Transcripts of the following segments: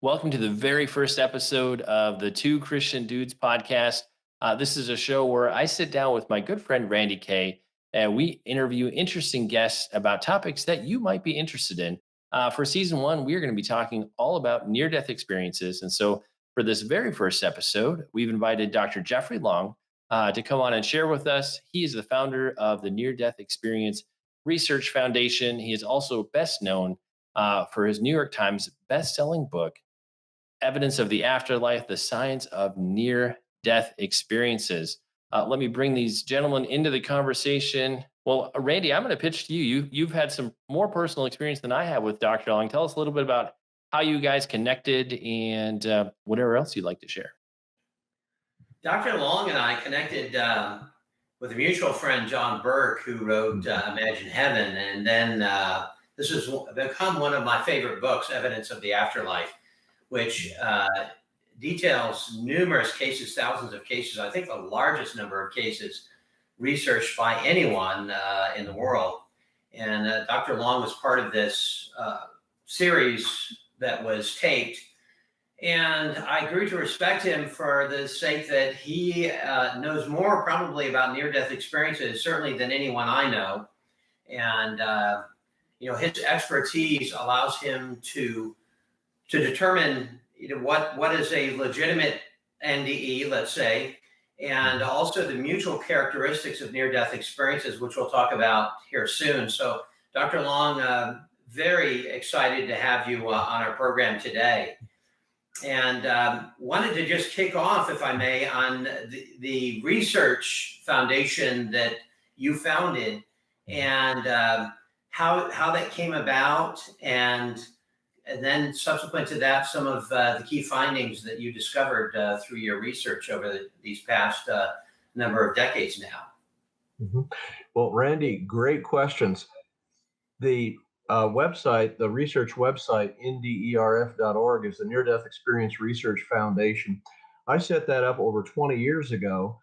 Welcome to the very first episode of the Two Christian Dudes podcast. This is a show where I sit down with my good friend Randy Kay, and we interview interesting guests about topics that you might be interested in. For season one, we are going to be talking all about near death experiences. And so, for this very first episode, we've invited Dr. Jeffrey Long to come on and share with us. He is the founder of the Near Death Experience Research Foundation. He is also best known for his New York Times best-selling book, Evidence of the Afterlife, the Science of Near Death Experiences. Let me bring these gentlemen into the conversation. Well, Randy, I'm going to pitch to you. You've had some more personal experience than I have with Dr. Long. Tell us a little bit about how you guys connected and whatever else you'd like to share. Dr. Long and I connected with a mutual friend, John Burke, who wrote Imagine Heaven. And then this has become one of my favorite books, Evidence of the Afterlife, which details numerous cases, thousands of cases. I think the largest number of cases researched by anyone in the world. And Dr. Long was part of this series that was taped. And I grew to respect him for the sake that he knows more probably about near-death experiences, certainly than anyone I know. And, his expertise allows him to determine what is a legitimate NDE, let's say, and also the mutual characteristics of near-death experiences, which we'll talk about here soon. So, Dr. Long, very excited to have you on our program today. And wanted to just kick off, if I may, on the research foundation that you founded and how that came about, and then subsequent to that, some of the key findings that you discovered through your research over these past number of decades now. Mm-hmm. Well, Randy, great questions. The website, the research website, nderf.org, is the Near Death Experience Research Foundation. I set that up over 20 years ago.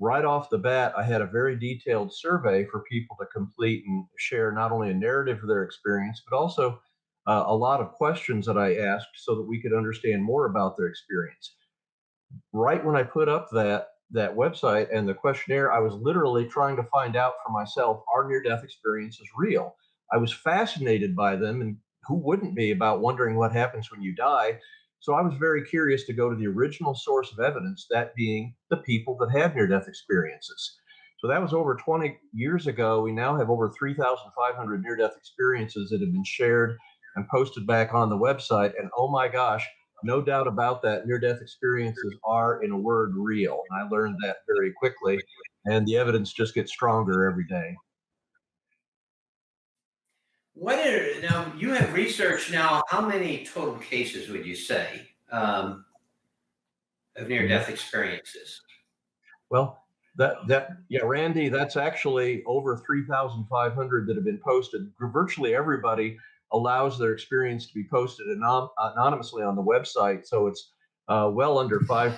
Right off the bat, I had a very detailed survey for people to complete and share not only a narrative of their experience, but also a lot of questions that I asked so that we could understand more about their experience. Right when I put up that website and the questionnaire, I was literally trying to find out for myself, are near-death experiences real? I was fascinated by them, and who wouldn't be, about wondering what happens when you die. So I was very curious to go to the original source of evidence, that being the people that have near-death experiences. So that was over 20 years ago. We now have over 3,500 near-death experiences that have been shared and posted back on the website. And oh my gosh, no doubt about that, near-death experiences are, in a word, real. And I learned that very quickly, and the evidence just gets stronger every day. Now you have researched now, how many total cases would you say of near-death experiences? Well, yeah, Randy, that's actually over 3,500 that have been posted. Virtually everybody allows their experience to be posted anonymously on the website. So it's well under 5%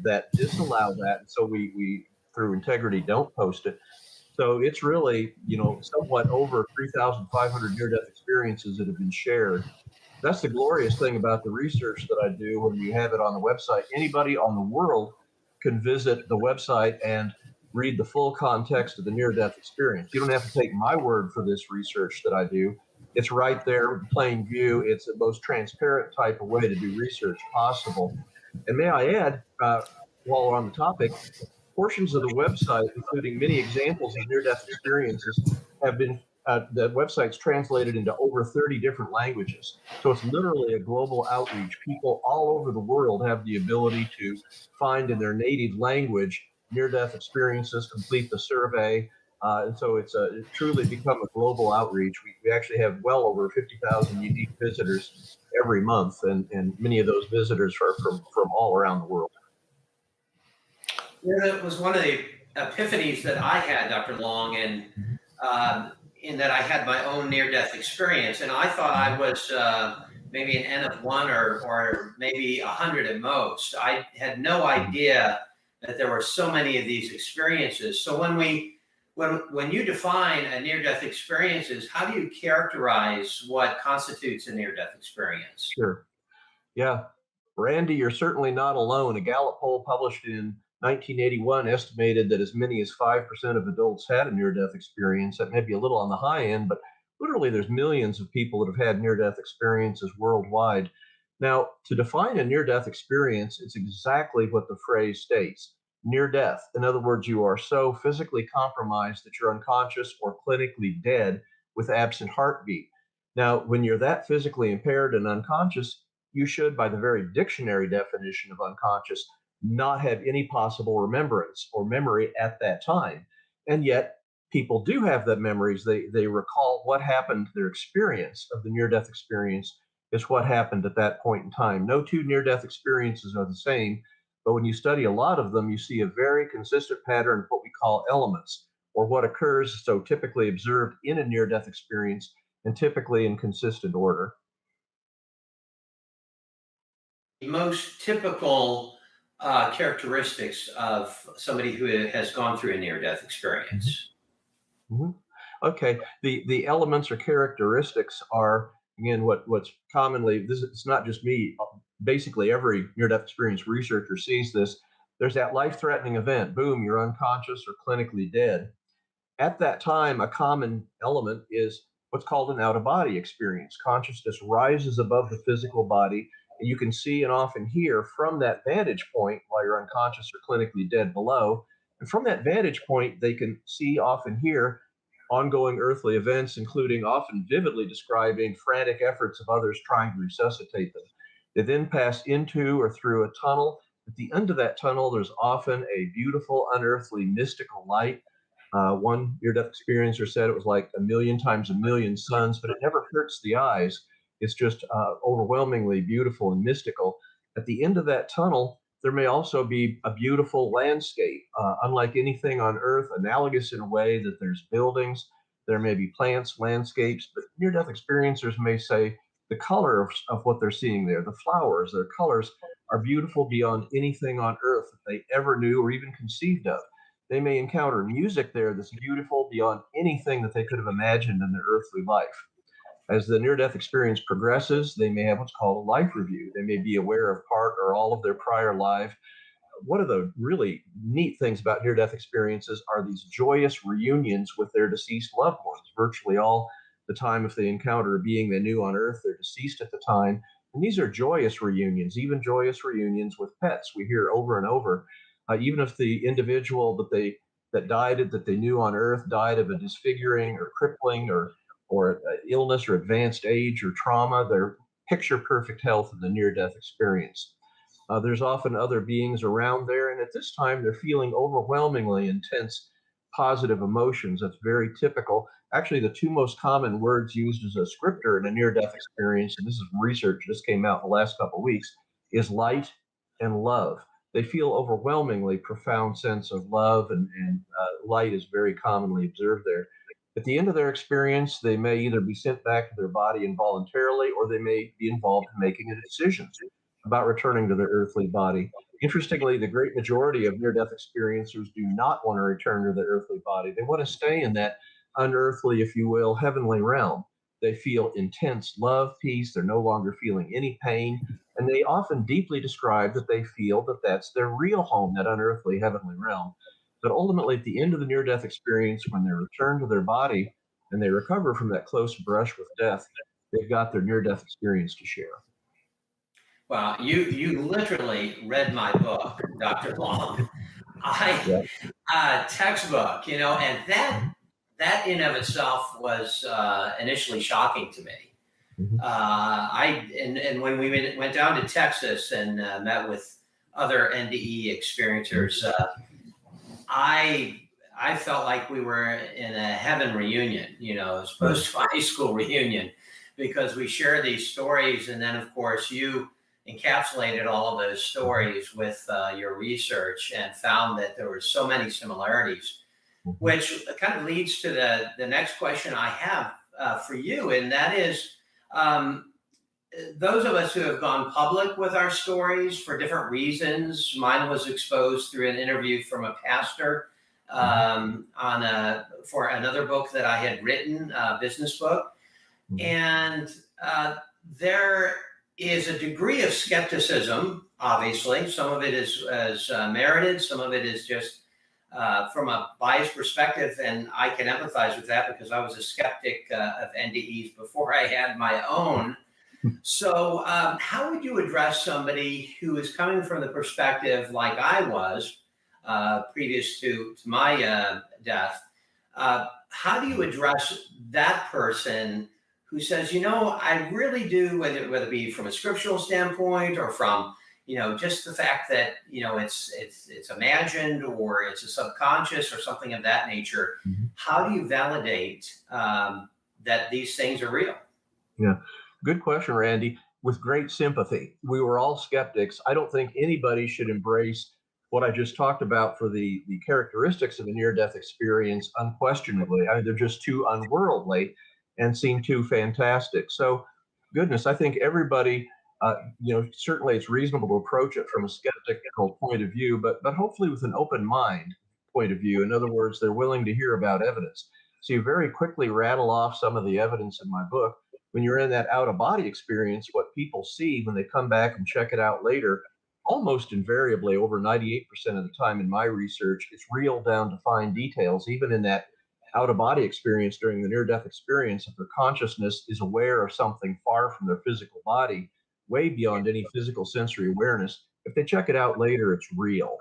that disallow that. And so we, through integrity, don't post it. So it's really, somewhat over 3,500 near-death experiences that have been shared. That's the glorious thing about the research that I do when we have it on the website. Anybody on the world can visit the website and read the full context of the near-death experience. You don't have to take my word for this research that I do. It's right there in plain view. It's the most transparent type of way to do research possible. And may I add, while we're on the topic, portions of the website, including many examples of near-death experiences, have been, the website's translated into over 30 different languages. So it's literally a global outreach. People all over the world have the ability to find in their native language near-death experiences, complete the survey. And so it's truly become a global outreach. We actually have well over 50,000 unique visitors every month, and many of those visitors are from all around the world. Yeah, that was one of the epiphanies that I had, Dr. Long, and in that I had my own near-death experience, and I thought I was maybe an N of one or maybe 100 at most. I had no idea that there were so many of these experiences. So when you define a near-death experiences, how do you characterize what constitutes a near-death experience? Sure. Yeah. Randy, you're certainly not alone. A Gallup poll published in 1981 estimated that as many as 5% of adults had a near death experience. That may be a little on the high end, but literally there's millions of people that have had near death experiences worldwide. Now, to define a near death experience, it's exactly what the phrase states, near death. In other words, you are so physically compromised that you're unconscious or clinically dead with absent heartbeat. Now, when you're that physically impaired and unconscious, you should, by the very dictionary definition of unconscious, not have any possible remembrance or memory at that time. And yet, people do have that memories. They recall what happened, their experience of the near death experience is what happened at that point in time. No two near death experiences are the same, but when you study a lot of them, you see a very consistent pattern of what we call elements, or what occurs, so typically observed in a near death experience, and typically in consistent order. Most typical characteristics of somebody who has gone through a near-death Mhm. experience. Mhm. Okay. The elements or characteristics are, again, what's commonly, this it's not just me. Basically, every near-death experience researcher sees this. There's that life-threatening event. Boom, you're unconscious or clinically dead. At that time, a common element is what's called an out of body experience. Consciousness rises above the physical body, and you can see and often hear from that vantage point while you're unconscious or clinically dead below. And from that vantage point, they can see, often hear ongoing earthly events, including often vividly describing frantic efforts of others trying to resuscitate them. They then pass into or through a tunnel. At the end of that tunnel, there's often a beautiful, unearthly, mystical light. One near death experiencer said it was like a million times a million suns, but it never hurts the eyes. It's just overwhelmingly beautiful and mystical. At the end of that tunnel, there may also be a beautiful landscape, unlike anything on Earth, analogous in a way that there's buildings, there may be plants, landscapes, but near death experiencers may say the color of what they're seeing there, the flowers, their colors are beautiful beyond anything on Earth that they ever knew or even conceived of. They may encounter music there that's beautiful beyond anything that they could have imagined in their earthly life. As the near death experience progresses, they may have what's called a life review. They may be aware of part or all of their prior life. One of the really neat things about near death experiences are these joyous reunions with their deceased loved ones. Virtually all the time, if they encounter a being they knew on Earth, they're deceased at the time. And these are joyous reunions, even joyous reunions with pets. We hear over and over, even if the individual that died that they knew on Earth died of a disfiguring or crippling or illness or advanced age or trauma, they're picture perfect health in the near death experience. There's often other beings around there, and at this time, they're feeling overwhelmingly intense positive emotions. That's very typical. Actually, the two most common words used as a scripter in a near death experience, and this is from research just came out in the last couple of weeks, is light and love. They feel overwhelmingly profound sense of love, and light is very commonly observed there. At the end of their experience, they may either be sent back to their body involuntarily, or they may be involved in making a decision about returning to their earthly body. Interestingly, the great majority of near death experiencers do not want to return to their earthly body. They want to stay in that unearthly, if you will, heavenly realm. They feel intense love, peace. They're no longer feeling any pain. And they often deeply describe that they feel that that's their real home, that unearthly heavenly realm. But ultimately, at the end of the near death experience, when they return to their body and they recover from that close brush with death, they've got their near death experience to share. Well, you literally read my book, Dr. Long. I Yeah. textbook, and Mhm. that in of itself was initially shocking to me. Mhm. And when we went down to Texas and met with other NDE Mhm. experiencers, I felt like we were in a heaven reunion, as Yeah. opposed to a high school reunion, because we share these stories, and then of course you encapsulated all of those Mhm. stories with your research and found that there were so many similarities, Mhm. which kind of leads to the next question I have for you, and that is. Those of us who have gone public with our stories for different reasons. Mine was exposed through an interview from a pastor Mhm. on for another book that I had written, a business book, Mhm. and there. is a degree of skepticism. Obviously, some of it is merited, some of it is just from a biased perspective, and I can empathize with that because I was a skeptic of NDEs before I had my own. So, how would you address somebody who is coming from the perspective like I was previous to my death? How do you address that person who says, I really do, whether it be from a scriptural standpoint or from, just the fact that it's imagined or it's a subconscious or something of that nature. Mhm. How do you validate that these things are real? Yeah, good question, Randy. With great sympathy, we were all skeptics. I don't think anybody should embrace what I just talked about for the characteristics of a near-death experience. Unquestionably, they're just too unworldly and seem too fantastic. So, goodness, I think everybody, certainly it's reasonable to approach it from a skeptical point of view, but hopefully with an open mind point of view. In other words, they're willing to hear about evidence. So you very quickly rattle off some of the evidence in my book. When you're in that out of body experience, what people see when they come back and check it out later, almost invariably, over 98% of the time in my research, it's real down to fine details. Even in that out of body experience during the near death experience, if their consciousness is aware of something far from their physical body, way beyond any physical sensory awareness, if they check it out later, it's real.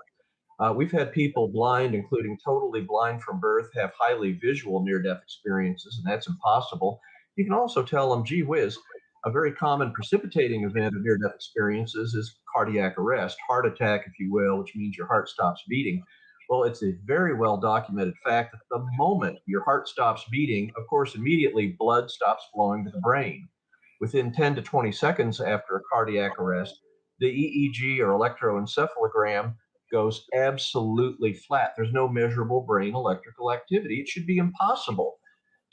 We've had people blind, including totally blind from birth, have highly visual near death experiences, and that's impossible. You can also tell them, gee whiz, a very common precipitating event of near death experiences is cardiac arrest, heart attack, if you will, which means your heart stops beating. Well, it's a very well documented fact that the moment your heart stops beating, of course, immediately blood stops flowing to the brain. Within 10 to 20 seconds after a cardiac arrest, the EEG or electroencephalogram goes absolutely flat. There's no measurable brain electrical activity. It should be impossible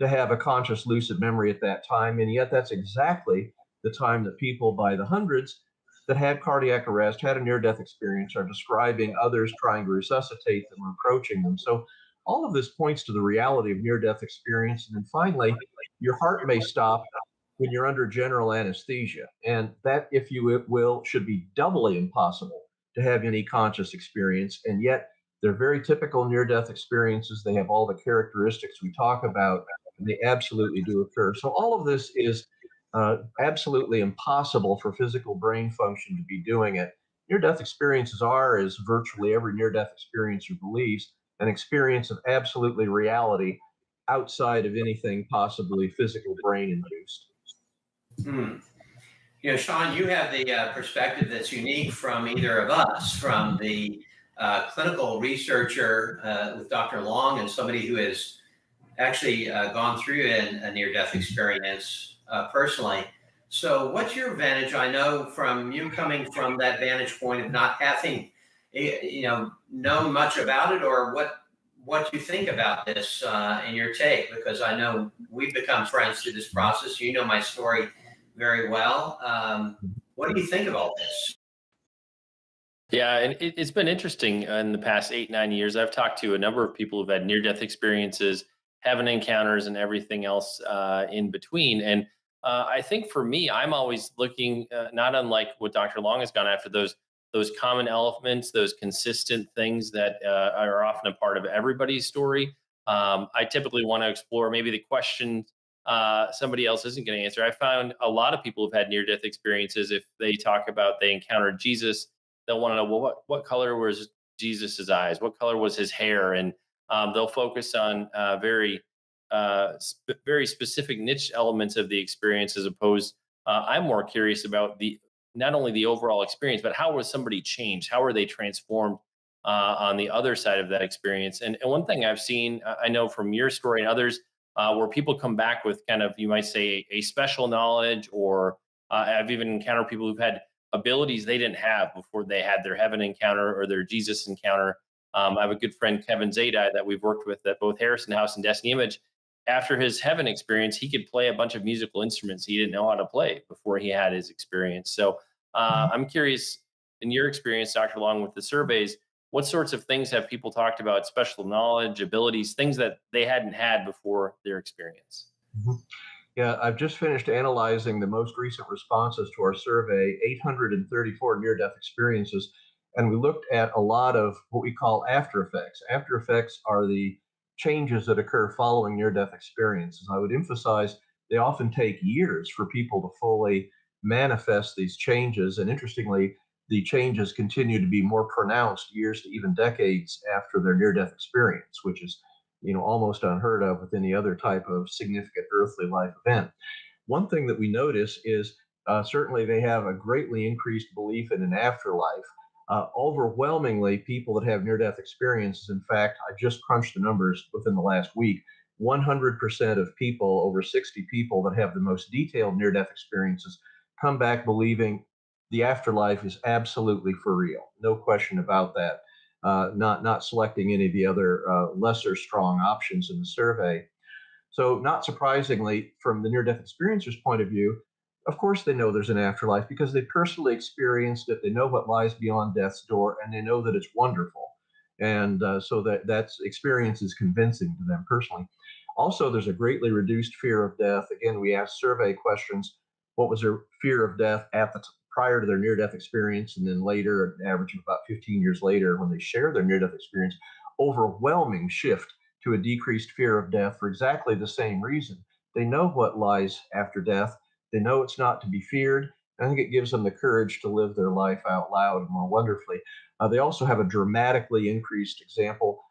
to have a conscious lucid memory at that time. And yet, that's exactly the time that people by the hundreds that had cardiac arrest, had a near death experience, are describing others trying to resuscitate them or approaching them. So, all of this points to the reality of near death experience. And then finally, your heart may stop when you're under general anesthesia. And that, if you will, should be doubly impossible to have any conscious experience. And yet, they're very typical near death experiences. They have all the characteristics we talk about, and they absolutely do occur. So, all of this is absolutely impossible for physical brain function to be doing it. Near death experiences are, as virtually every near death experiencer believes, an experience of absolutely reality outside of anything possibly physical brain induced. Hmm. Sean, you have the perspective that's unique from either of us, from the clinical researcher with Dr. Long and somebody who has actually gone through a near death experience personally. So, what's your vantage? I know from you coming from that vantage point of not having, known much about it, or what you think about this and your take, because I know we've become friends through this process. You know my story very well. What do you think of all this? Yeah, and it's been interesting in the past 8, 9 years. I've talked to a number of people who've had near death experiences, heaven encounters, and everything else in between. And I think for me, I'm always looking, not unlike what Dr. Long has gone after, those common elements, those consistent things that are often a part of everybody's story. I typically want to explore maybe the question somebody else isn't going to answer. I found a lot of people who've had near death experiences. If they talk about they encountered Jesus, they'll want to know, well, what color was Jesus's eyes? What color was his hair? And they'll focus on very specific niche elements of the experience, as opposed. I'm more curious about the not only the overall experience, but how was somebody changed? How were they transformed on the other side of that experience? And one thing I've seen, I know from your story and others, where people come back with kind of, you might say, a special knowledge, or I've even encountered people who've had abilities they didn't have before they had their heaven encounter or their Jesus encounter. I have a good friend, Kevin Zadai, that we've worked with at both Harrison House and Destiny Image. After his heaven experience, he could play a bunch of musical instruments he didn't know how to play before he had his experience. So I'm curious, in your experience, Dr. Long, with the surveys, what sorts of things have people talked about, special knowledge, abilities, things that they hadn't had before their experience? Mhm. Yeah, I've just finished analyzing the most recent responses to our survey, 834 near death experiences, and we looked at a lot of what we call after effects. After effects are the changes that occur following near death experiences. I would emphasize they often take years for people to fully manifest these changes. And interestingly, the changes continue to be more pronounced years to even decades after their near death experience, which is almost unheard of with any other type of significant earthly life event. One thing that we notice is certainly they have a greatly increased belief in an afterlife. Overwhelmingly, people that have near death experiences, in fact, I just crunched the numbers within the last week. 100% of people, over 60 people that have the most detailed near death experiences, come back believing the afterlife is absolutely for real. No question about that. Not selecting any of the other lesser strong options in the survey. So, not surprisingly, from the near death experiencer's point of view, of course they know there's an afterlife because they personally experienced it. They know what lies beyond death's door, and they know that it's wonderful. And so that's experience is convincing to them personally. Also, there's a greatly reduced fear of death. Again, we asked survey questions. What was their fear of death prior to their near death experience, and then later, an average of about 15 years later, when they share their near death experience? Overwhelming shift to a decreased fear of death for exactly the same reason. They know what lies after death. They know it's not to be feared. I think it gives them the courage to live their life out loud more wonderfully. They also have a dramatically increased example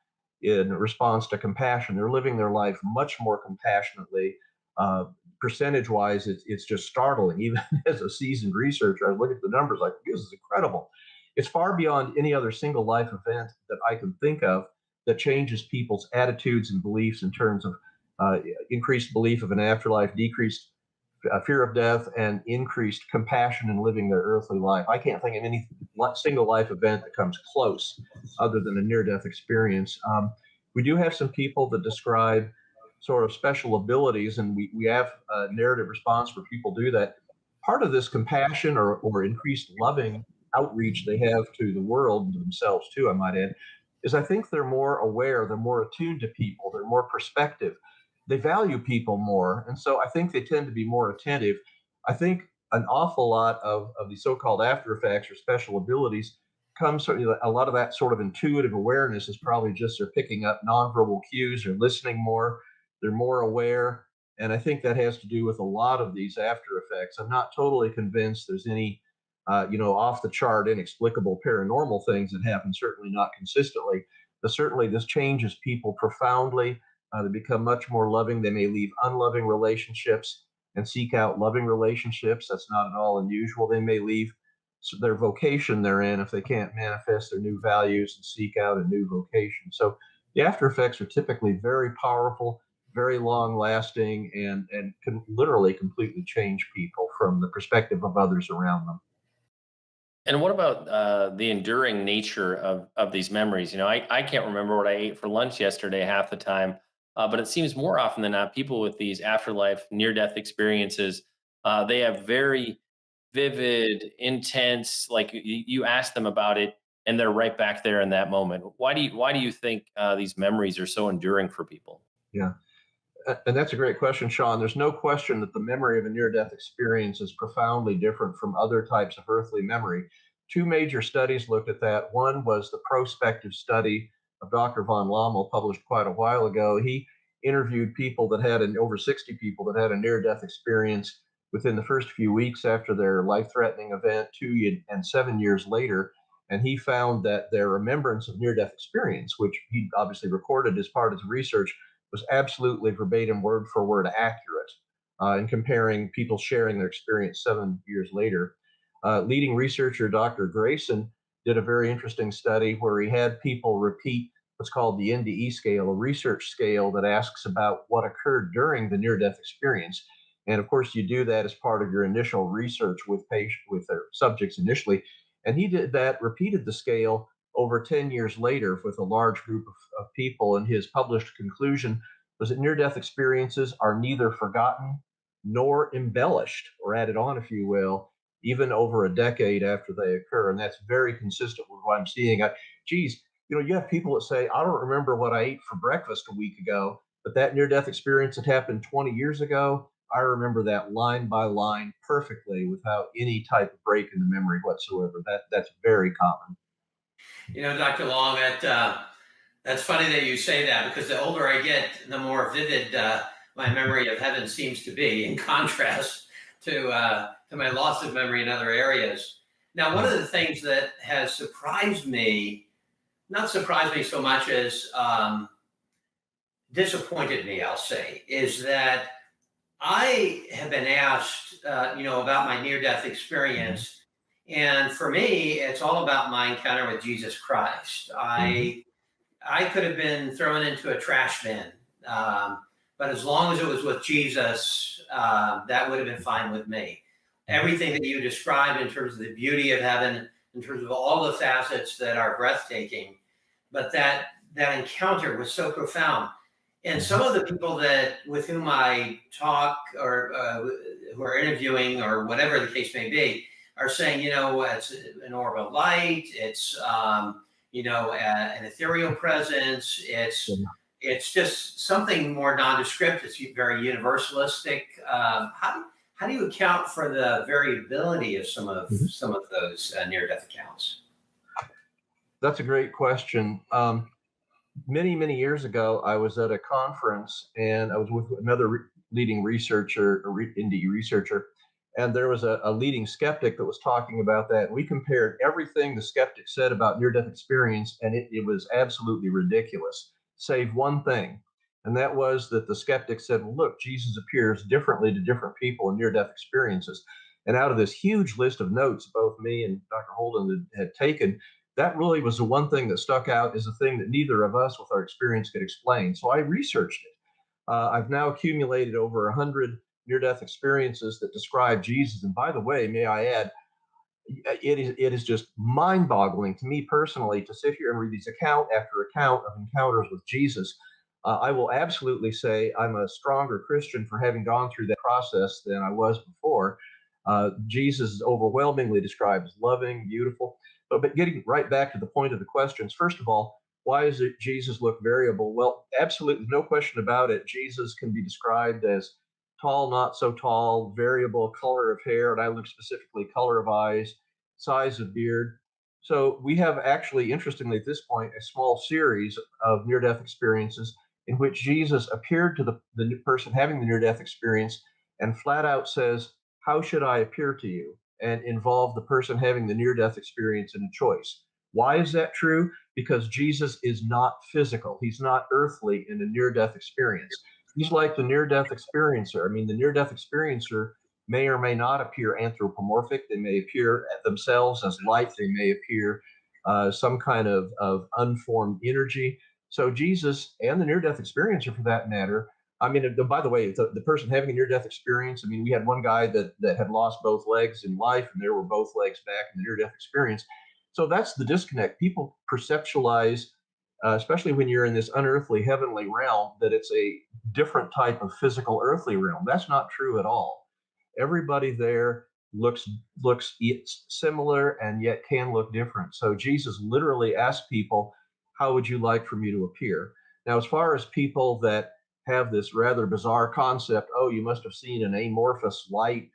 in response to compassion. They're living their life much more compassionately. Uh, Percentage wise, it's just startling. Even as a seasoned researcher, I look at the numbers like, this is incredible. It's far beyond any other single life event that I can think of that changes people's attitudes and beliefs in terms of uh, increased belief of an afterlife, decreased fear of death, and increased compassion in living their earthly life. I can't think of any single life event that comes close other than a near death experience. We do have some people that describe sort of special abilities, and we have a narrative response where people do that. Part of this compassion or increased loving outreach they have to the world and to themselves too, I might add, is I think they're more aware, they're more attuned to people, they're more perspective, they value people more, and so I think they tend to be more attentive. I think an awful lot of the so-called after effects or special abilities comes from a lot of that sort of intuitive awareness is probably just they're picking up nonverbal cues, they're listening more, they're more aware, and I think that has to do with a lot of these after effects. I'm not totally convinced there's any off the chart, inexplicable paranormal things that happen, certainly not consistently. But certainly, this changes people profoundly. They become much more loving. They may leave unloving relationships and seek out loving relationships. That's not at all unusual. They may leave their vocation they're in if they can't manifest their new values and seek out a new vocation. So the after effects are typically very powerful, very long lasting, and can literally completely change people from the perspective of others around them. And what about the enduring nature of these memories? I can't remember what I ate for lunch yesterday half the time, but it seems more often than not, people with these afterlife near death experiences, they have very vivid, intense. Like you ask them about it, and they're right back there in that moment. Why do you think these memories are so enduring for people? Yeah. And that's a great question, Sean. There's no question that the memory of a near death experience is profoundly different from other types of earthly memory. Two major studies looked at that. One was the prospective study of Dr. von Lommel, published quite a while ago. He interviewed people that had over 60 people that had a near death experience within the first few weeks after their life threatening event, 2 and 7 years later. And he found that their remembrance of near death experience, which he obviously recorded as part of his research, was absolutely verbatim, word for word accurate in comparing people sharing their experience 7 years later. Leading researcher Dr. Grayson did a very interesting study where he had people repeat what's called the NDE scale, a research scale that asks about what occurred during the near death experience. And of course, you do that as part of your initial research with their subjects initially. And he did that, repeated the scale over 10 years later with a large group of people. And his published conclusion was that near death experiences are neither forgotten nor embellished or added on, if you will, even over a decade after they occur. And that's very consistent with what I'm seeing. Geez, you have people that say, I don't remember what I ate for breakfast a week ago, but that near death experience that happened 20 years ago, I remember that line by line perfectly without any type of break in the memory whatsoever. That's very common. Dr. Long, that's funny that you say that, because the older I get, the more vivid my memory of heaven seems to be, in contrast to my loss of memory in other areas. Now, one of the things that has surprised me, not surprised me so much as disappointed me, I'll say, is that I have been asked, about my near-death experience, and for me, it's all about my encounter with Jesus Christ. Mm-hmm. I could have been thrown into a trash bin, but as long as it was with Jesus, that would have been fine with me. Everything that you described in terms of the beauty of heaven, in terms of all the facets that are breathtaking, but that encounter was so profound. And some of the people that with whom I talk, or who are interviewing, or whatever the case may be, are saying, it's an orb of light, it's an ethereal presence. It's just something more nondescript. It's very universalistic. How do you account for the variability of some of those near-death accounts? That's a great question. Many years ago, I was at a conference and I was with another leading researcher, indie researcher, and there was a leading skeptic that was talking about that. We compared everything the skeptic said about near-death experience, and it was absolutely ridiculous, save one thing. And that was that the skeptic said, well, look, Jesus appears differently to different people in near-death experiences. And out of this huge list of notes both me and Dr. Holden had taken, that really was the one thing that stuck out as a thing that neither of us with our experience could explain. So I researched it. I've now accumulated over 100 near-death experiences that describe Jesus. And by the way, may I add, it is just mind-boggling to me personally to sit here and read these account after account of encounters with Jesus. I will absolutely say I'm a stronger Christian for having gone through that process than I was before. Jesus is overwhelmingly described as loving, beautiful. But getting right back to the point of the questions, first of all, why does Jesus look variable? Well, absolutely no question about it. Jesus can be described as tall, not so tall, variable color of hair, and I look specifically color of eyes, size of beard. So we have actually, interestingly, at this point, a small series of near-death experiences in which Jesus appeared to the person having the near-death experience and flat out says, how should I appear to you? And involve the person having the near-death experience in a choice. Why is that true? Because Jesus is not physical. He's not earthly in a near-death experience. He's like the near-death experiencer. I mean, the near-death experiencer may or may not appear anthropomorphic. They may appear at themselves as light. They may appear some kind of unformed energy. So Jesus and the near-death experiencer, for that matter, I mean, by the way, the person having a near-death experience, I mean, we had one guy that had lost both legs in life, and there were both legs back in the near-death experience. So that's the disconnect. People perceptualize, especially when you're in this unearthly heavenly realm, that it's a different type of physical earthly realm. That's not true at all. Everybody there looks similar and yet can look different. So Jesus literally asked people, "How would you like for me to appear?" Now, as far as people that have this rather bizarre concept, oh, you must have seen an amorphous light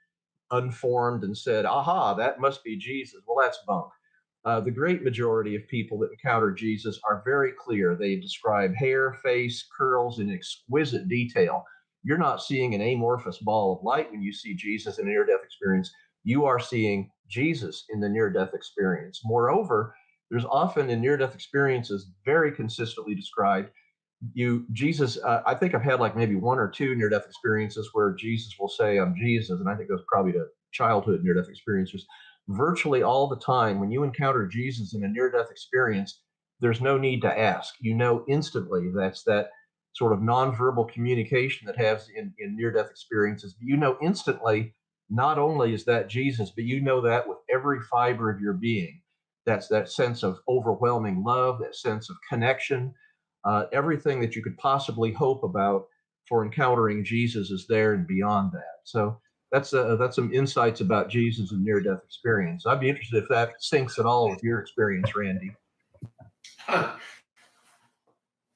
unformed and said, aha, that must be Jesus. Well, that's bunk. The great majority of people that encounter Jesus are very clear. They describe hair, face, curls in exquisite detail. You're not seeing an amorphous ball of light when you see Jesus in a near-death experience. You are seeing Jesus in the near-death experience. Moreover, there's often in near-death experiences very consistently described Jesus. I think I've had like maybe one or two near-death experiences where Jesus will say, I'm Jesus. And I think those probably to childhood near-death experiences. Virtually all the time, when you encounter Jesus in a near-death experience, there's no need to ask. You know instantly. That's that sort of nonverbal communication that has in near-death experiences. You know instantly, not only is that Jesus, but you know that with every fiber of your being. That's that sense of overwhelming love, that sense of connection. Everything that you could possibly hope about for encountering Jesus is there and beyond that. So that's some insights about Jesus and near-death experience. I'd be interested if that syncs at all with your experience, Randy.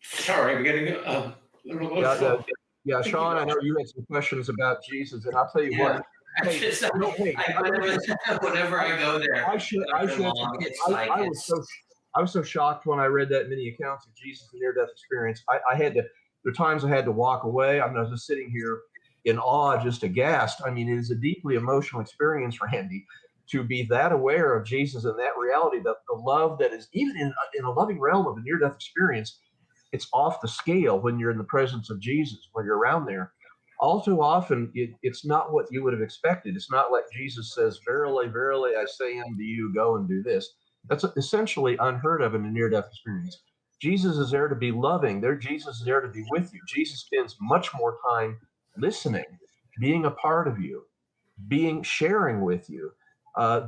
Sorry, I'm getting a little Yeah, emotional. Yeah, Thank you Sean, I very know much. you had some questions about Jesus, and I'll tell you Yeah. what. I Hey, just, no, hey, I, whenever, whenever I go there, I Dr. shed some Long, tears. it's like, I was so shocked when I read that many accounts of Jesus' near-death experience. I had to. There are times I had to walk away. I was just sitting here in awe, just aghast. I mean, it is a deeply emotional experience, Randy, to be that aware of Jesus and that reality, that the love that is even in a loving realm of a near-death experience, it's off the scale when you're in the presence of Jesus, when you're around there. All too often, it's not what you would have expected. It's not like Jesus says, "Verily, verily, I say unto you, go and do this." That's essentially unheard of in a near-death experience. Jesus is there to be loving. There, Jesus is there to be with you. Jesus spends much more time listening, being a part of you, being sharing with you,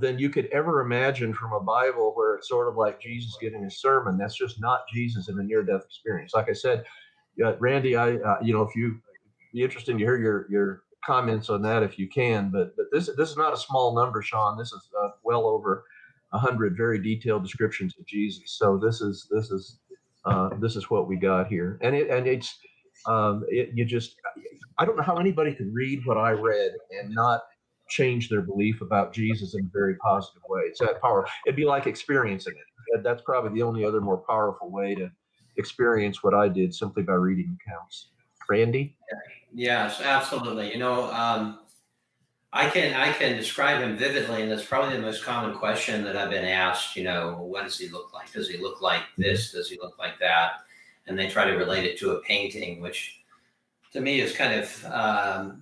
than you could ever imagine from a Bible where it's sort of like Jesus giving a sermon. That's just not Jesus in a near-death experience. Like I said, Randy, if you be interesting to hear your comments on that if you can. But this is not a small number, Sean. This is well over 100 very detailed descriptions of Jesus. So this is what we got here, and it's you just I don't know how anybody could read what I read and not change their belief about Jesus in a very positive way. It's that power. It'd be like experiencing it. That's probably the only other more powerful way to experience what I did simply by reading accounts. Randy? yes, absolutely. I can describe him vividly, and that's probably the most common question that I've been asked. What does he look like? Does he look like Mhm. this? Does he look like that? And they try to relate it to a painting, which to me is kind of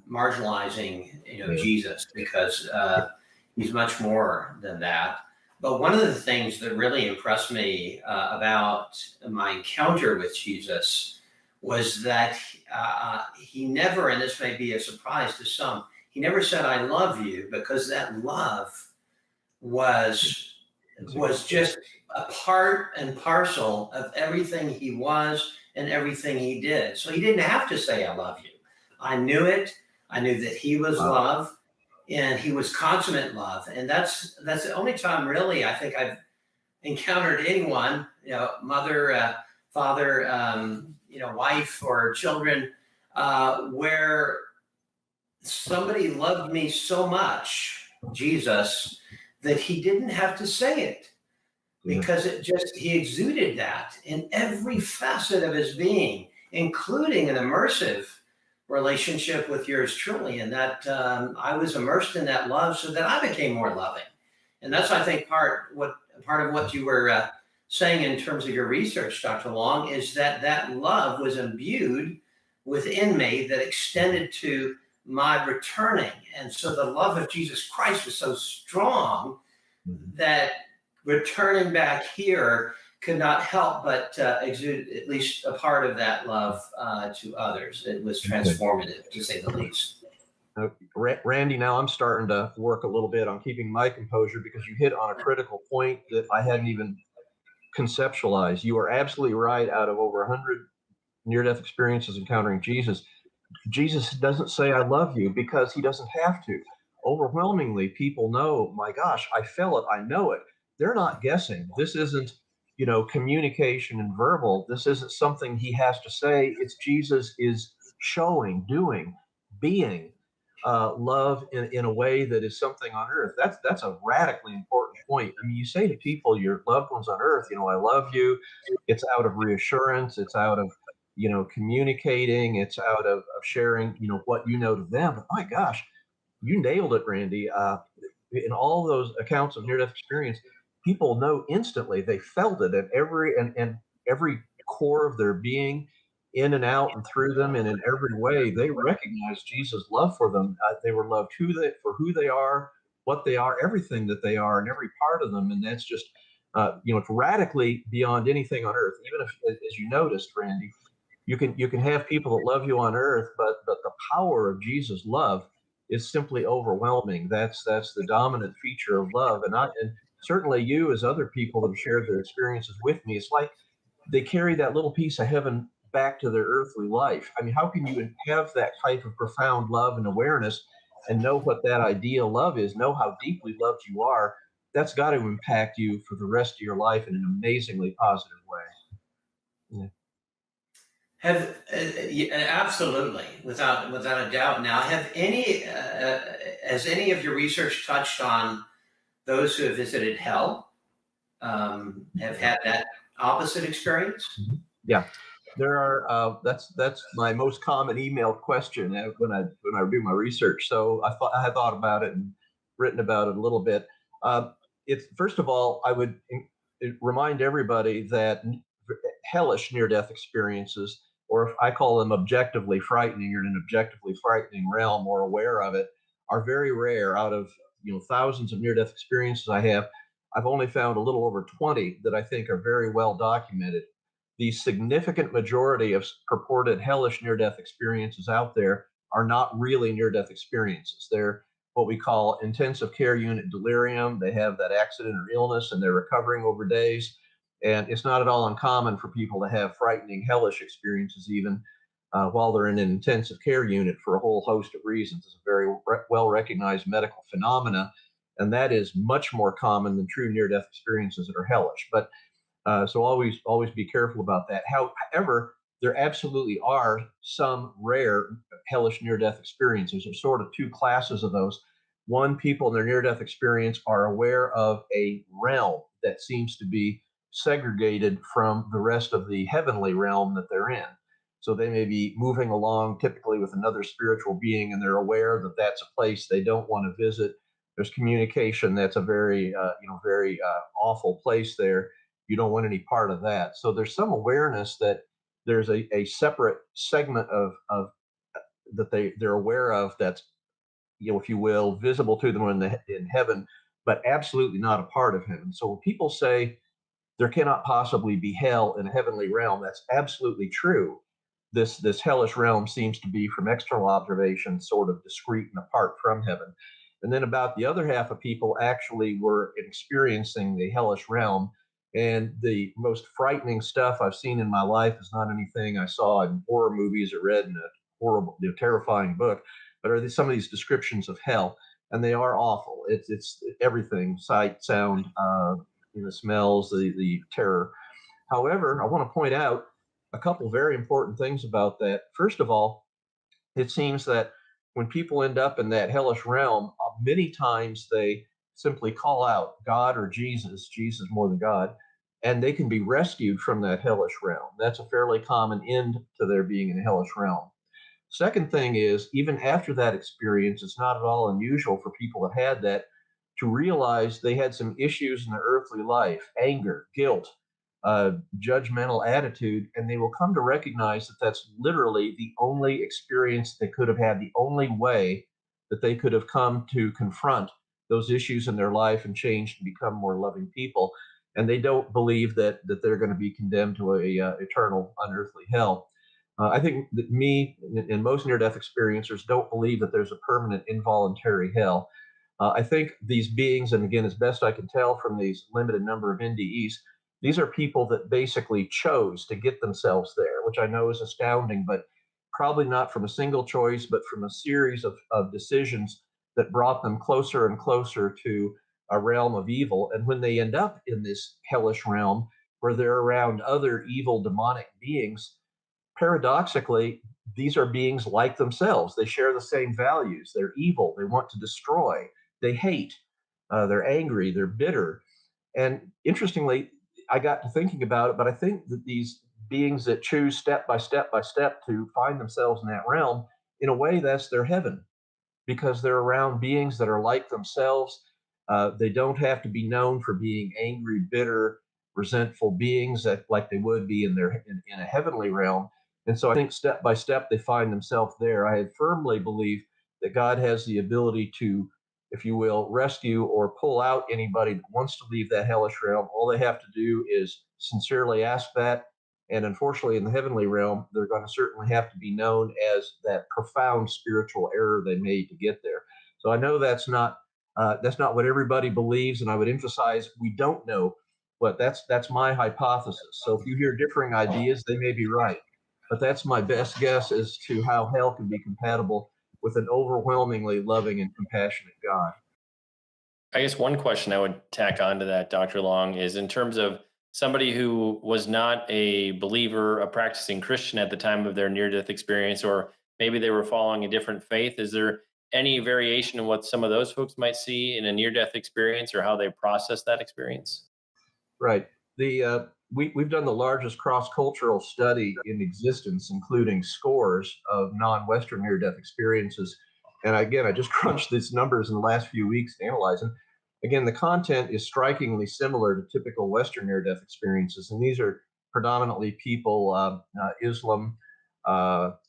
marginalizing, Yeah. Jesus, because he's much more than that. But one of the things that really impressed me about my encounter with Jesus was that he never, and this may be a surprise to some, he never said "I love you," because that love was That's a good was point. just a part and parcel of everything he was and everything he did. So he didn't have to say "I love you." I knew it. I knew that he was Wow. love, and he was consummate love. And that's the only time really I think I've encountered anyone, mother, father, wife, or children, where somebody loved me so much, Jesus, that he didn't have to say it, Yeah. because he exuded that in every facet of his being, including an immersive relationship with yours truly. And that I was immersed in that love so that I became more loving. And that's, I think, part of what you were saying in terms of your research, Dr. Long, is that love was imbued within me that extended to my returning. And so the love of Jesus Christ was so strong Mhm. that returning back here could not help but exude at least a part of that love to others. It was Okay. transformative, to say the least. Randy, now I'm starting to work a little bit on keeping my composure because you hit on a critical point that I hadn't even conceptualized. You are absolutely right. Out of over 100 near-death experiences encountering Jesus, Jesus doesn't say "I love you" because he doesn't have to. Overwhelmingly, people know, my gosh, I feel it, I know it. They're not guessing. This isn't, communication and verbal. This isn't something he has to say. It's Jesus is showing, doing, being love in a way that is something on earth. That's a radically important point. I mean, you say to people, your loved ones on earth, "I love you." It's out of reassurance. It's out of communicating. It's out of sharing, what you know to them. But my gosh, you nailed it, Randy. In all those accounts of near-death experience, people know instantly. They felt it at every core of their being, in and out and through them, and in every way, they recognize Jesus' love for them. They were loved for who they are, what they are, everything that they are, and every part of them. And that's just, it's radically beyond anything on earth. Even if, as you noticed, Randy, you can have people that love you on earth, but the power of Jesus' love is simply overwhelming. That's the dominant feature of love, and certainly you, as other people that have shared their experiences with me, it's like they carry that little piece of heaven back to their earthly life. I mean, how can you have that type of profound love and awareness and know what that ideal love is, know how deeply loved you are? That's got to impact you for the rest of your life in an amazingly positive way. Yeah. Absolutely, without a doubt. Now, has any of your research touched on those who have visited hell? Have Yeah. had that opposite experience? Mhm. Yeah, there are. That's my most common email question when I do my research. So I had thought about it and written about it a little bit. Uh, it's first of all, I would remind everybody that hellish near-death experiences, or if I call them objectively frightening, or in an objectively frightening realm, or aware of it, are very rare. Out of thousands of near-death experiences I have, I've only found a little over 20 that I think are very well documented. The significant majority of purported hellish near death experiences out there are not really near death experiences. They're what we call intensive care unit delirium. They have that accident or illness and they're recovering over days. And it's not at all uncommon for people to have frightening, hellish experiences, even while they're in an intensive care unit for a whole host of reasons. It's a very well recognized medical phenomena. And that is much more common than true near death experiences that are hellish. But so always be careful about that. However, there absolutely are some rare hellish near-death experiences. There's sort of two classes of those. One, people in their near-death experience are aware of a realm that seems to be segregated from the rest of the heavenly realm that they're in. So they may be moving along typically with another spiritual being, and they're aware that that's a place they don't want to visit. There's communication. That's a very awful place there. You don't want any part of that. So there's some awareness that there's a separate segment of that they're aware of that's, if you will, visible to them in heaven, but absolutely not a part of heaven. So when people say there cannot possibly be hell in a heavenly realm, that's absolutely true. This hellish realm seems to be, from external observation, sort of discrete and apart from heaven. And then about the other half of people actually were experiencing the hellish realm. And the most frightening stuff I've seen in my life is not anything I saw in horror movies or read in a horrible, terrifying book, but are some of these descriptions of hell, and they are awful. It's everything: sight, sound, the smells, the terror. However, I want to point out a couple very important things about that. First of all, it seems that when people end up in that hellish realm, many times they simply call out God or Jesus more than God, and they can be rescued from that hellish realm. That's a fairly common end to their being in a hellish realm. Second thing is, even after that experience, it's not at all unusual for people that had that to realize they had some issues in their earthly life: anger, guilt, judgmental attitude, and they will come to recognize that that's literally the only experience they could have had, the only way that they could have come to confront those issues in their life and change and become more loving people. And they don't believe that they're going to be condemned to a eternal unearthly hell. I think that me and most near-death experiencers don't believe that there's a permanent involuntary hell. I think these beings, and again, as best I can tell from these limited number of NDEs, these are people that basically chose to get themselves there, which I know is astounding, but probably not from a single choice, but from a series of decisions that brought them closer and closer to a realm of evil. And when they end up in this hellish realm where they're around other evil demonic beings, paradoxically, these are beings like themselves. They share the same values. They're evil. They want to destroy. They hate. They're angry. They're bitter. And interestingly, I got to thinking about it, but I think that these beings that choose step by step by step to find themselves in that realm, in a way, that's their heaven, because they're around beings that are like themselves. They don't have to be known for being angry, bitter, resentful beings that like they would be in a heavenly realm. And so I think step by step they find themselves there. I firmly believe that God has the ability to, if you will, rescue or pull out anybody that wants to leave that hellish realm. All they have to do is sincerely ask that. And unfortunately, in the heavenly realm, they're going to certainly have to be known as that profound spiritual error they made to get there. So I know that's not what everybody believes, and I would emphasize we don't know, but that's my hypothesis. So if you hear differing ideas, they may be right, but that's my best guess as to how hell can be compatible with an overwhelmingly loving and compassionate God. I guess one question I would tack on to that, Dr. Long, is in terms of somebody who was not a believer, a practicing Christian at the time of their near death experience, or maybe they were following a different faith? Is there any variation in what some of those folks might see in a near death experience or how they process that experience? Right. We've done the largest cross-cultural study in existence, including scores of non-Western near-death experiences. And again, I just crunched these numbers in the last few weeks to analyze them. Again, the content is strikingly similar to typical Western near-death experiences, and these are predominantly people, Islam,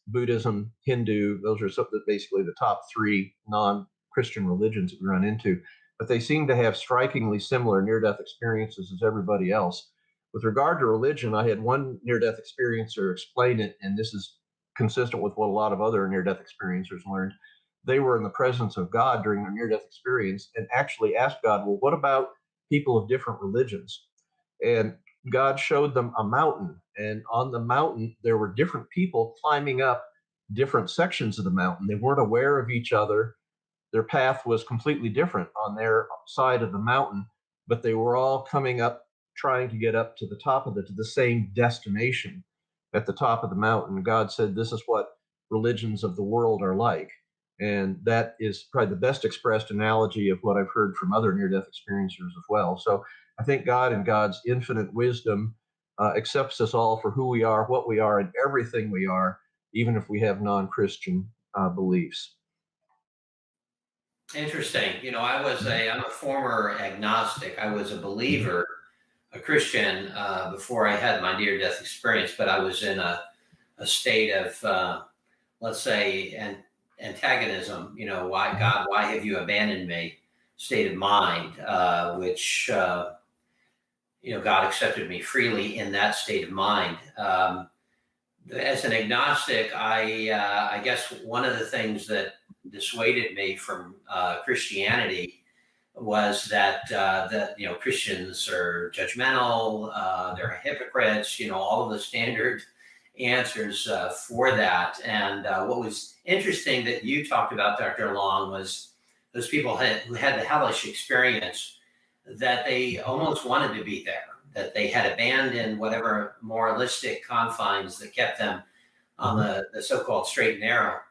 Buddhism, Hindu. Those are basically the top three non-Christian religions that we run into, but they seem to have strikingly similar near death experiences as everybody else. With regard to religion, I had one near death experiencer explain it, and this is consistent with what a lot of other near death experiencers learned. They were in the presence of God during their near death experience and actually asked God, well, what about people of different religions? And God showed them a mountain, and on the mountain, there were different people climbing up different sections of the mountain. They weren't aware of each other. Their path was completely different on their side of the mountain, but they were all coming up, trying to get up to the top of to the same destination at the top of the mountain. God said, "This is what religions of the world are like," and that is probably the best expressed analogy of what I've heard from other near-death experiencers as well. So I think God, in God's infinite wisdom, accepts us all for who we are, what we are, and everything we are, even if we have non-Christian beliefs. Interesting. I'm a former agnostic. I was a believer, a Christian, before I had my near death experience, but I was in a state of, let's say, antagonism. Why, God, why have you abandoned me? State of mind, which, God accepted me freely in that state of mind. As an agnostic, I guess one of the things that dissuaded me from Christianity was that Christians are judgmental, they're hypocrites, all of the standard answers for that. And what was interesting that you talked about, Dr. Long, was those people who had the hellish experience, that they almost wanted to be there, that they had abandoned whatever moralistic confines that kept them on the so-called straight and narrow.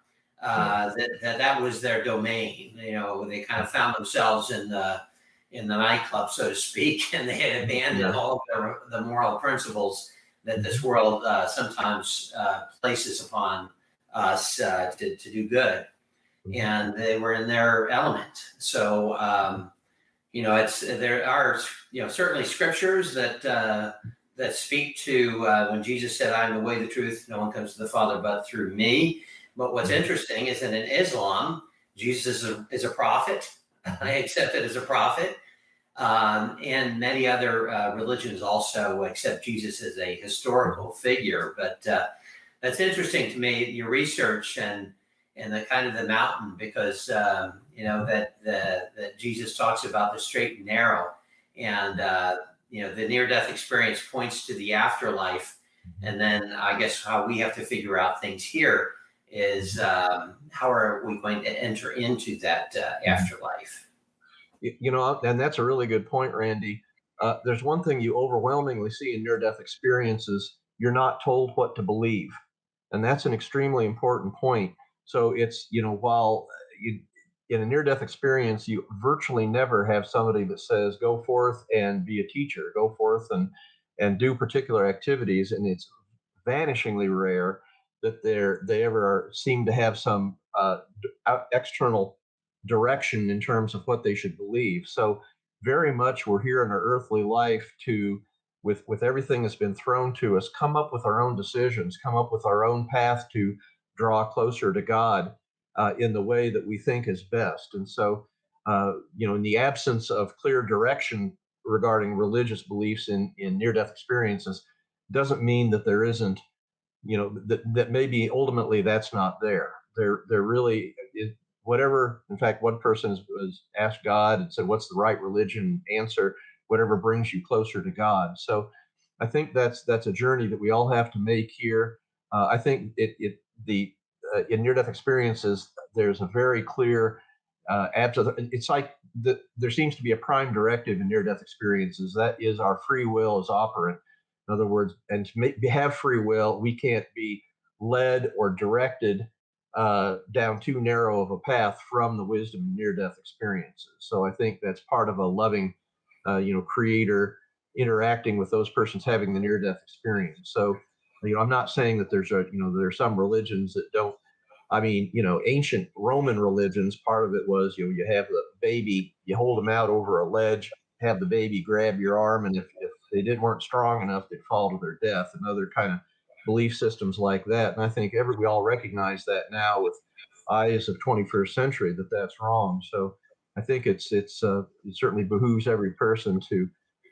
That was their domain. They kind of found themselves in the nightclub, so to speak, and they had abandoned Yeah. all of the moral principles that this world sometimes places upon us to do good, and they were in their element. So there are certainly scriptures that speak to when Jesus said, "I am the way, the truth. No one comes to the Father but through me." But what's interesting is that in Islam, Jesus is a prophet. I accept it as a prophet. And many other religions also accept Jesus as a historical figure. But that's interesting to me, your research and the kind of the mountain, because that Jesus talks about the straight and narrow, and the near death experience points to the afterlife, and then I guess how we have to figure out things here is how are we going to enter into that afterlife? And that's a really good point, Randy. There's one thing you overwhelmingly see in near-death experiences: you're not told what to believe, and that's an extremely important point. So it's while you, in a near-death experience, you virtually never have somebody that says, "Go forth and be a teacher, go forth and do particular activities," and it's vanishingly rare that they ever seem to have some external direction in terms of what they should believe. So very much we're here in our earthly life to, with everything that's been thrown to us, come up with our own decisions, come up with our own path to draw closer to God in the way that we think is best. And so, in the absence of clear direction regarding religious beliefs in near-death experiences, doesn't mean that there isn't, that maybe ultimately that's not there. There really is, whatever. In fact, one person was asked God and said, "What's the right religion?" Answer: whatever brings you closer to God. So I think that's a journey that we all have to make here. I think in near-death experiences, there's a very clear it's like there seems to be a prime directive in near-death experiences. That is, our free will is operant. In other words, and to have free will, we can't be led or directed down too narrow of a path from the wisdom of near-death experiences. So I think that's part of a loving, creator interacting with those persons having the near-death experience. So, I'm not saying that there are some religions that don't. I mean, ancient Roman religions, part of it was, you have the baby, you hold them out over a ledge, have the baby grab your arm, and if they weren't strong enough, they'd fall to their death, and other kind of belief systems like that. And I think we all recognize that now with eyes of 21st century that that's wrong. So I think it certainly behooves every person to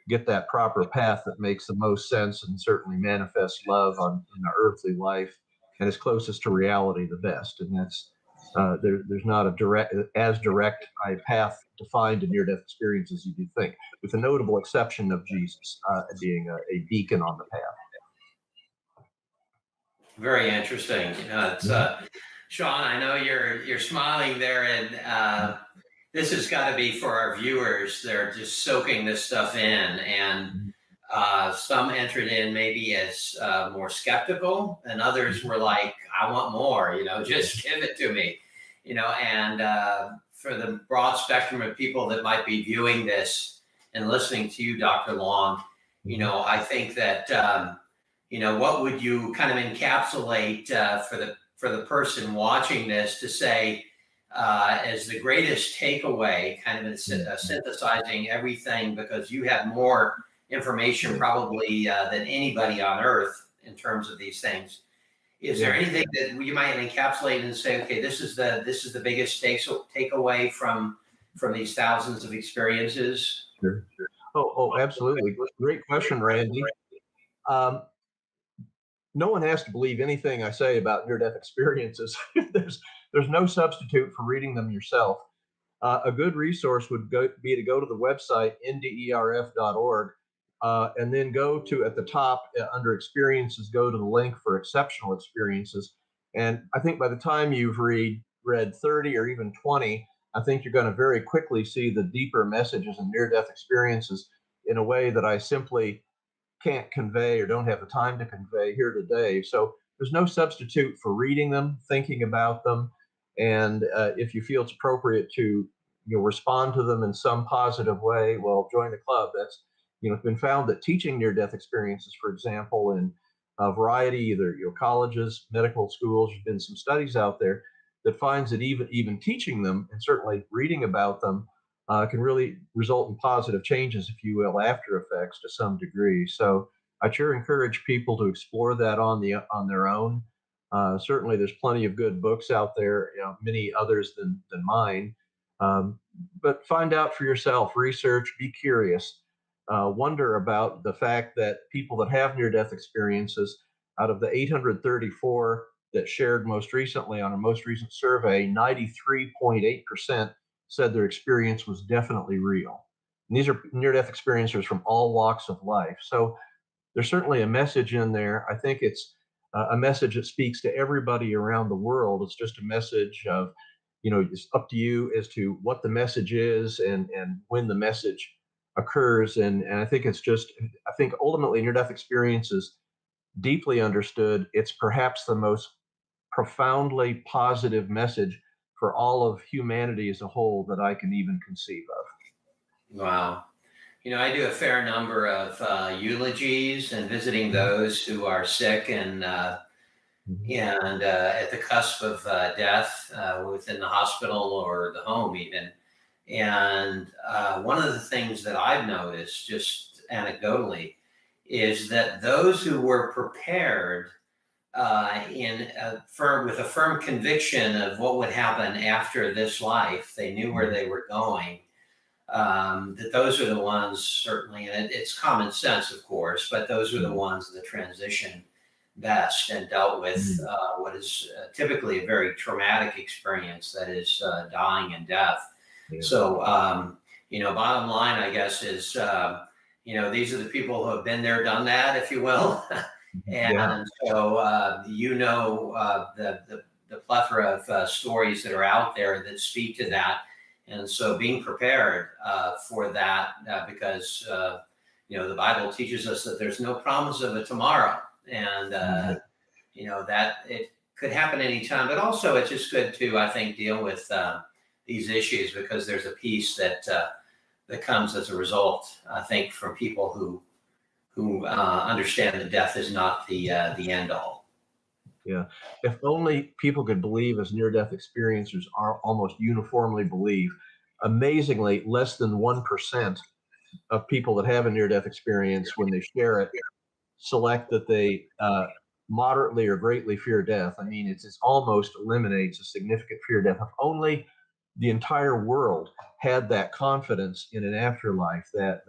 get that proper path that makes the most sense and certainly manifests love in the earthly life and is closest to reality the best. And that's there's not as direct a path defined in near-death experience as you do think, with the notable exception of Jesus being a beacon on the path. Very interesting. It's Mhm. Sean. I know you're smiling there, and this has got to be for our viewers. They're just soaking this stuff in, and Mhm. some entered in maybe as more skeptical, and others were like, "I want more. Just give it to me." And for the broad spectrum of people that might be viewing this and listening to you, Dr. Long, Mhm. I think that what would you kind of encapsulate for the person watching this to say as the greatest takeaway, kind of synthesizing everything, because you have more information probably than anybody on earth in terms of these things. Is there Yeah. anything that you might encapsulate and say, okay, this is the biggest takeaway from these thousands of experiences? Sure. Oh, absolutely. Great question, Randy. Um, no one has to believe anything I say about near-death experiences. There's no substitute for reading them yourself. A good resource would be to go to the website nderf.org, and then go to at the top under experiences, go to the link for exceptional experiences. And I think by the time you've read 30 or even 20, I think you're going to very quickly see the deeper messages in near-death experiences in a way that I simply can't convey or don't have the time to convey here today. So there's no substitute for reading them, thinking about them, and if you feel it's appropriate to respond to them in some positive way, well, join the club. That's it's been found that teaching near-death experiences, for example, in a variety either colleges, medical schools, there's been some studies out there that finds that even teaching them and certainly reading about them can really result in positive changes, if you will, after effects to some degree. So I sure encourage people to explore that on their own. Certainly, there's plenty of good books out there, many others than mine. Um, but find out for yourself, research, be curious, wonder about the fact that people that have near-death experiences, out of the 834 that shared most recently on a most recent survey, 93.8% said their experience was definitely real. And these are near death experiencers from all walks of life. So there's certainly a message in there. I think it's a message that speaks to everybody around the world. It's just a message of, it's up to you as to what the message is and when the message occurs. And I think I think ultimately near death experiences deeply understood. It's perhaps the most profoundly positive message for all of humanity as a whole that I can even conceive of. Wow. I do a fair number of eulogies and visiting Mhm. those who are sick and Mhm. at the cusp of death within the hospital or the home, even. And one of the things that I've noticed, just anecdotally, is that those who were prepared with a firm conviction of what would happen after this life, they knew where they were going. That those are the ones, certainly, and it's common sense, of course, but those are the Mhm. ones that transition best and dealt with Mhm. what is typically a very traumatic experience, that is dying and death. Yeah. So, bottom line, I guess, is, these are the people who have been there, done that, if you will. Yeah. And so, the plethora of stories that are out there that speak to that. And so being prepared for that, because the Bible teaches us that there's no promise of a tomorrow, and that it could happen anytime. But also, it's just good to, I think, deal with these issues, because there's a peace that comes as a result, I think, from people who understand that death is not the end all. Yeah. If only people could believe, as near-death experiencers are almost uniformly believe. Amazingly, less than 1% of people that have a near-death experience, when they share it, select that they moderately or greatly fear death. I mean, it's almost eliminates a significant fear of death. If only the entire world had that confidence in an afterlife, that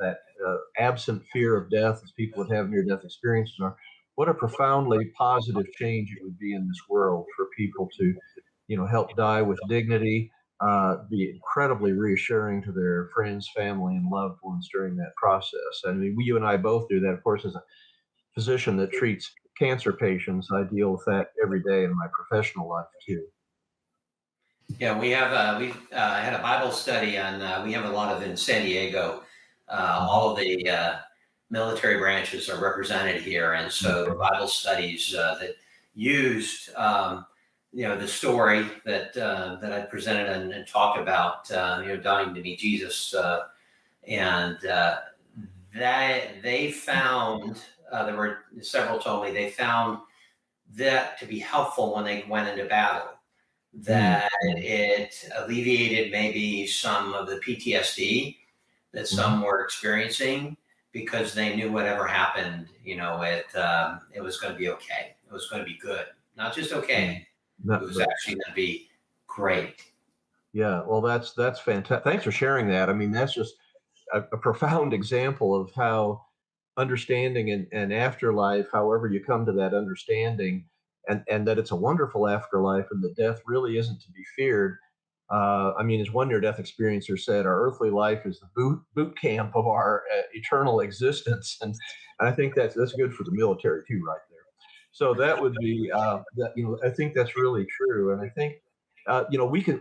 absent fear of death, as people that have near-death experiences are, what a profoundly positive change it would be in this world for people to, help die with dignity, be incredibly reassuring to their friends, family, and loved ones during that process. I mean, you and I both do that, of course, as a physician that treats cancer patients. I deal with that every day in my professional life too. Yeah, we had a Bible study on. We have a lot of in San Diego. All of the military branches are represented here, and so the Bible studies that used the story that I presented and talked about, dying to meet Jesus, and that they found, there were several told me they found that to be helpful when they went into battle, Mm. that it alleviated maybe some of the PTSD that Mhm. some were experiencing, because they knew whatever happened, it was going to be okay. It was going to be good, not just okay. Mm. It was But actually going to be great. yeah, well, that's fantastic. Thanks for sharing that. I mean, that's just a profound example of how understanding and afterlife, however you come to that understanding, and that it's a wonderful afterlife, and that death really isn't to be feared. I mean, as one near-death experiencer said, our earthly life is the boot camp of our eternal existence, and I think that's good for the military too, right there. So that would be that. I think that's really true, and I think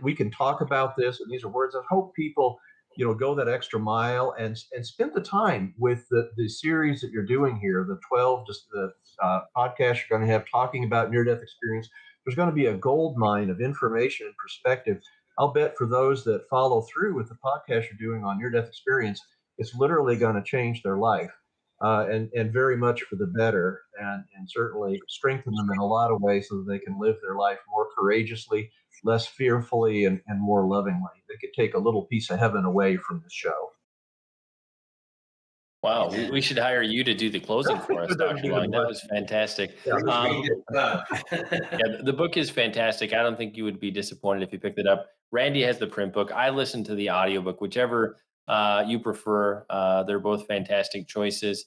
we can talk about this, and these are words. I hope people go that extra mile and spend the time with the series that you're doing here, the 12 just the podcasts you're going to have talking about near-death experience. There's going to be a gold mine of information and perspective. I'll bet for those that follow through with the podcast you're doing on near-death experience, it's literally going to change their life, and very much for the better, and certainly strengthen them in a lot of ways so that they can live their life more courageously, less fearfully, and more lovingly. They could take a little piece of heaven away from the show. Wow, we Amen. should hire you to do the closing for us, Do Dr. the Long. That blood. was fantastic. Yeah, Bruce read this book. Yeah, the book is fantastic. I don't think you would be disappointed if you picked it up. Randy has the print book. I listened to the audiobook, whichever you prefer. They're both fantastic choices.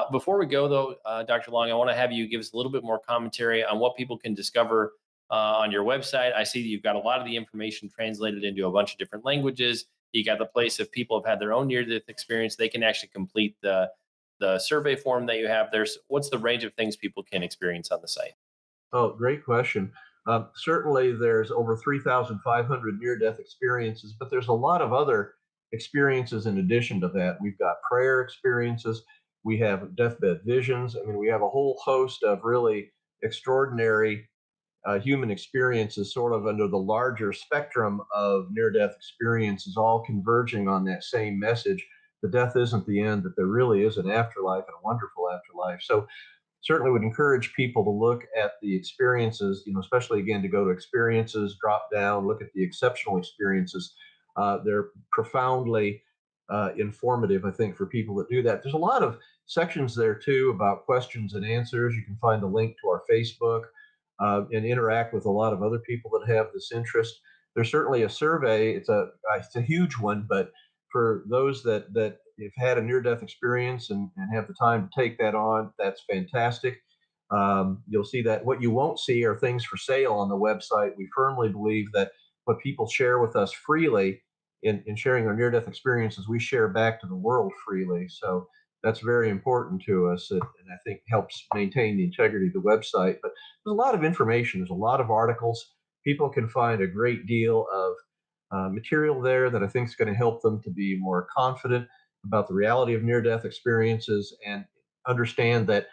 Before we go, though, Dr. Long, I want to have you give us a little bit more commentary on what people can discover on your website. I see that you've got a lot of the information translated into a bunch of different languages. You got the place if people have had their own near-death experience, they can actually complete the survey form that you have. What's the range of things people can experience on the site? Oh, great question. Certainly, there's over 3,500 near-death experiences, but there's a lot of other experiences in addition to that. We've got prayer experiences. We have deathbed visions. I mean, we have a whole host of really extraordinary human experiences, sort of under the larger spectrum of near-death experiences, all converging on that same message: that death isn't the end; that there really is an afterlife, and a wonderful afterlife. So certainly would encourage people to look at the experiences, especially again to go to experiences, drop down, look at the exceptional experiences. They're profoundly informative, I think, for people that do that. There's a lot of sections there too about questions and answers. You can find the link to our Facebook, and interact with a lot of other people that have this interest. There's certainly a survey. It's a huge one, but for those that have had a near-death experience and have the time to take that on, that's fantastic. You'll see that what you won't see are things for sale on the website. We firmly believe that what people share with us freely in sharing their near-death experiences, we share back to the world freely. So that's very important to us, and I think helps maintain the integrity of the website. But there's a lot of information. There's a lot of articles. People can find a great deal of material there that I think is going to help them to be more confident about the reality of near death experiences and understand that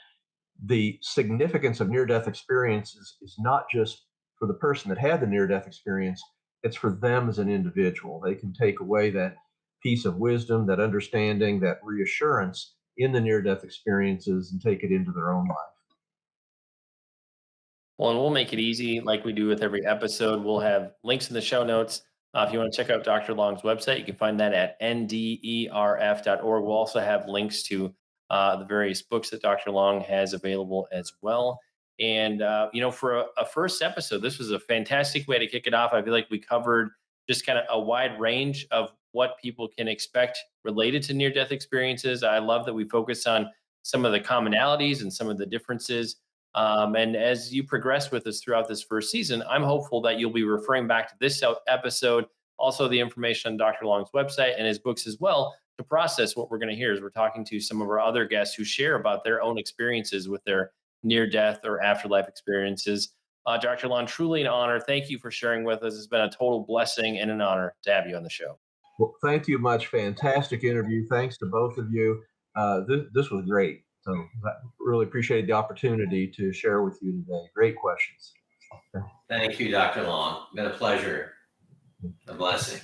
the significance of near death experiences is not just for the person that had the near death experience, it's for them as an individual. They can take away that piece of wisdom, that understanding, that reassurance in the near death experiences and take it into their own life. Well, and we'll make it easy like we do with every episode. We'll have links in the show notes. If you want to check out Dr. Long's website, you can find that at nderf.org. We'll also have links to the various books that Dr. Long has available as well. And, for a first episode, this was a fantastic way to kick it off. I feel like we covered just kind of a wide range of what people can expect related to near death experiences. I love that we focus on some of the commonalities and some of the differences. And as you progress with us throughout this first season, I'm hopeful that you'll be referring back to this episode, also the information on Dr. Long's website and his books as well, to process what we're going to hear as we're talking to some of our other guests who share about their own experiences with their near death or afterlife experiences. Dr. Long, truly an honor. Thank you for sharing with us. It's been a total blessing and an honor to have you on the show. Well, thank you much. Fantastic interview. Thanks to both of you. This was great. So I really appreciate the opportunity to share with you today. Great questions. Thank you, Dr. Long. Been a pleasure. A blessing.